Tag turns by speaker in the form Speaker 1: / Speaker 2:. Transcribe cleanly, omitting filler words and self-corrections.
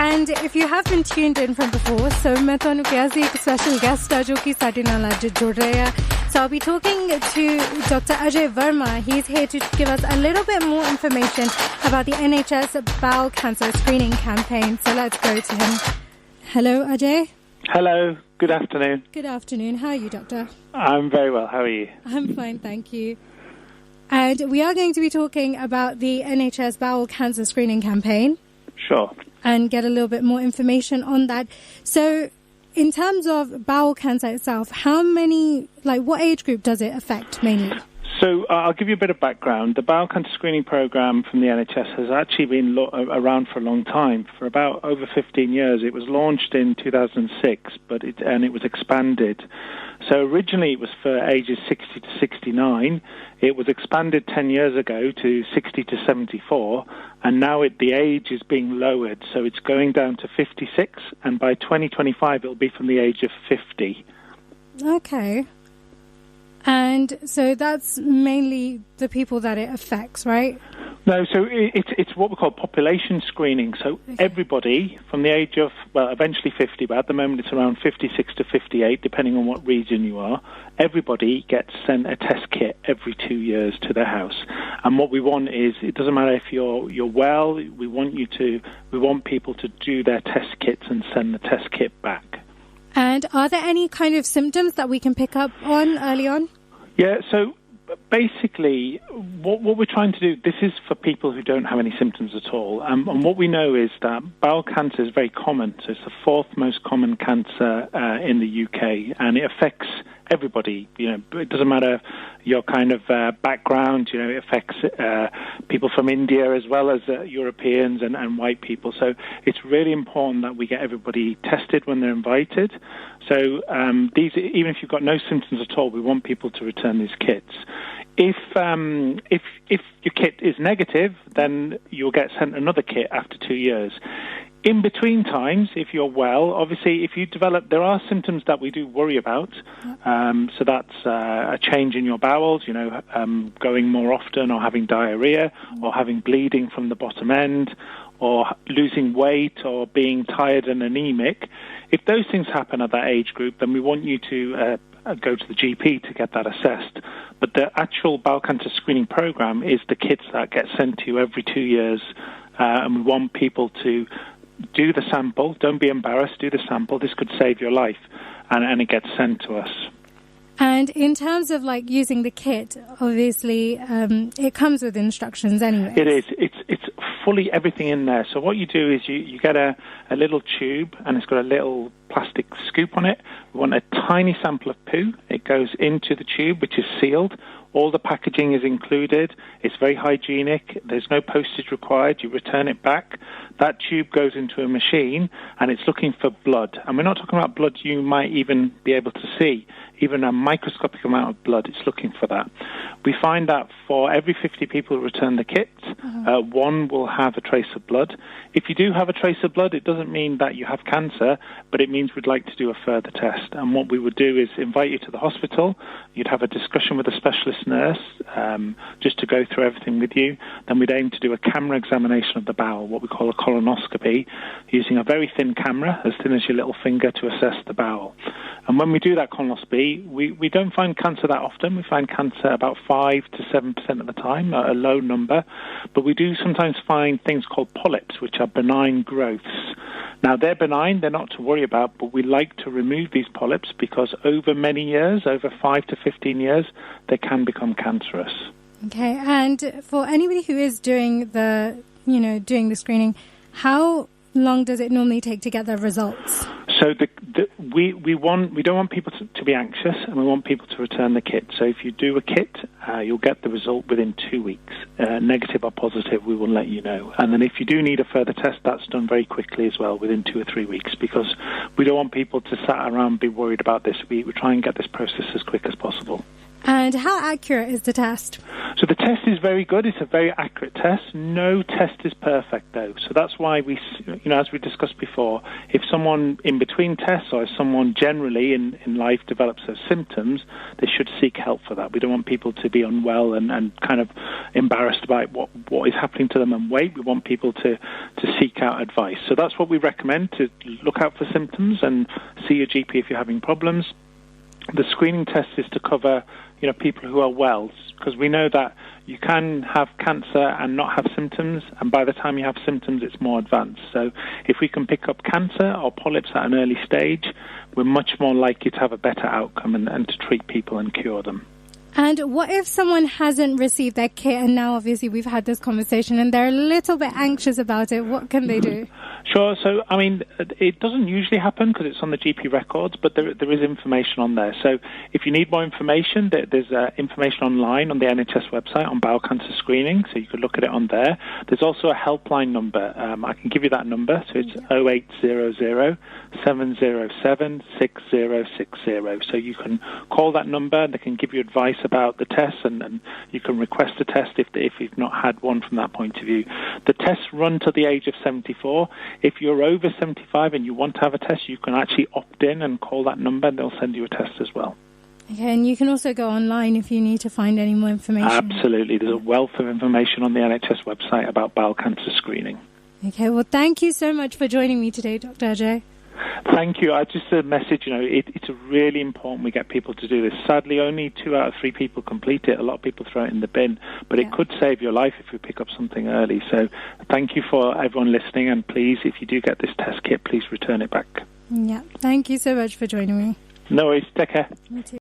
Speaker 1: And if you have been tuned in from before, so मैं तुहानू कहा सी एक special guest है जो कि साडे नाल अज जुड़ रहे हैं. So I'll be talking to Dr. Ajay Verma. He's here to give us a little bit more information about the NHS bowel cancer screening campaign. So let's go to him. Hello, Ajay.
Speaker 2: Hello. Good afternoon.
Speaker 1: Good afternoon. How are you, Doctor?
Speaker 2: I'm very well. How are you?
Speaker 1: I'm fine, thank you. And we are going to be talking about the NHS bowel cancer screening campaign.
Speaker 2: Sure.
Speaker 1: And get a little bit more information on that. So, in terms of bowel cancer itself, how many, what age group does it affect mainly?
Speaker 2: So, I'll give you a bit of background. The bowel cancer screening program from the NHS has actually been around for a long time, for about over 15 years. It was launched in 2006, and it was expanded. So originally it was for ages 60 to 69. It was expanded 10 years ago to 60 to 74, and now the age is being lowered. So it's going down to 56, and by 2025 it'll be from the age of 50.
Speaker 1: Okay. And so that's mainly the people that it affects, right?
Speaker 2: No, so it's what we call population screening. So everybody from the age of, eventually 50, but at the moment it's around 56 to 58, depending on what region you are. Everybody gets sent a test kit every 2 years to their house. And what we want is, it doesn't matter if you're well, we want people to do their test kits and send the test kit back.
Speaker 1: And are there any kind of symptoms that we can pick up on early on?
Speaker 2: Yeah, so basically, what we're trying to do, this is for people who don't have any symptoms at all. And what we know is that bowel cancer is very common. So it's the fourth most common cancer in the UK, and it affects everybody. It doesn't matter your kind of background. It affects people from India as well as Europeans and white people. So it's really important that we get everybody tested when they're invited. So even if you've got no symptoms at all, we want people to return these kits. If your kit is negative, then you'll get sent another kit after 2 years. In between times, if you're well, obviously, if you develop, there are symptoms that we do worry about. So that's a change in your bowels, going more often, or having diarrhea, or having bleeding from the bottom end, or losing weight, or being tired and anemic. If those things happen at that age group, then we want you to go to the GP to get that assessed. But the actual bowel cancer screening program is the kits that get sent to you every 2 years, and we want people to do the sample. Don't be embarrassed. Do the sample. This could save your life, and it gets sent to us.
Speaker 1: And in terms of using the kit, obviously it comes with instructions anyway.
Speaker 2: It is. It's fully everything in there. So what you do is you get a little tube, and it's got a little plastic scoop on it. We want a tiny sample of poo. It goes into the tube, which is sealed. All the packaging is included. It's very hygienic. There's no postage required. You return it back. That tube goes into a machine, and it's looking for blood. And we're not talking about blood you might even be able to see. Even a microscopic amount of blood, it's looking for that. We find that for every 50 people who return the kit, one will have a trace of blood. If you do have a trace of blood, it doesn't mean that you have cancer, but it means we'd like to do a further test. And what we would do is invite you to the hospital. You'd have a discussion with a specialist nurse just to go through everything with you. Then we'd aim to do a camera examination of the bowel, what we call a colonoscopy, using a very thin camera, as thin as your little finger, to assess the bowel. And when we do that colonoscopy, we don't find cancer that often. We find cancer about 5 to 7% of the time, a low number. But we do sometimes find things called polyps, which are benign growths. Now, they're benign, they're not to worry about, but we like to remove these polyps because over many years, over 5 to 15 years, they can become cancerous.
Speaker 1: Okay, and for anybody who is doing the screening, how long does it normally take to get the results?
Speaker 2: So we don't want people to be anxious, and we want people to return the kit. So if you do a kit, you'll get the result within 2 weeks. Negative or positive, we will let you know. And then if you do need a further test, that's done very quickly as well, within 2 or 3 weeks, because we don't want people to sat around and be worried about this. We try and get this process as quick as possible.
Speaker 1: And how accurate is the test?
Speaker 2: So the test is very good. It's a very accurate test. No test is perfect, though. So that's why we, as we discussed before, if someone in between tests or if someone generally in life develops those symptoms, they should seek help for that. We don't want people to be unwell and kind of embarrassed about what is happening to them and wait. We want people to seek out advice. So that's what we recommend, to look out for symptoms and see your GP if you're having problems. The screening test is to cover, people who are well, because we know that you can have cancer and not have symptoms, and by the time you have symptoms, it's more advanced. So if we can pick up cancer or polyps at an early stage, we're much more likely to have a better outcome and to treat people and cure them.
Speaker 1: And what if someone hasn't received their kit, and now obviously we've had this conversation and they're a little bit anxious about it? What can they do?
Speaker 2: Sure. So, it doesn't usually happen because it's on the GP records, but there is information on there. So if you need more information, there's information online on the NHS website on bowel cancer screening, so you could look at it on there. There's also a helpline number. I can give you that number. So it's 0800 707 6060. So you can call that number. They can give you advice about the test, and you can request a test if you've not had one from that point of view. The tests run to the age of 74. If you're over 75 and you want to have a test, you can actually opt in and call that number, and they'll send you a test as well.
Speaker 1: Okay, and you can also go online if you need to find any more information.
Speaker 2: Absolutely. There's a wealth of information on the NHS website about bowel cancer screening.
Speaker 1: Okay, well, thank you so much for joining me today, Dr. Ajay.
Speaker 2: Thank you. Just a message, it's really important we get people to do this. Sadly, only 2 out of 3 people complete it. A lot of people throw it in the bin, but it could save your life if you pick up something early. So thank you for everyone listening, and please, if you do get this test kit, please return it back.
Speaker 1: Yeah, thank you so much for joining me.
Speaker 2: No worries. Take care.
Speaker 1: Me too.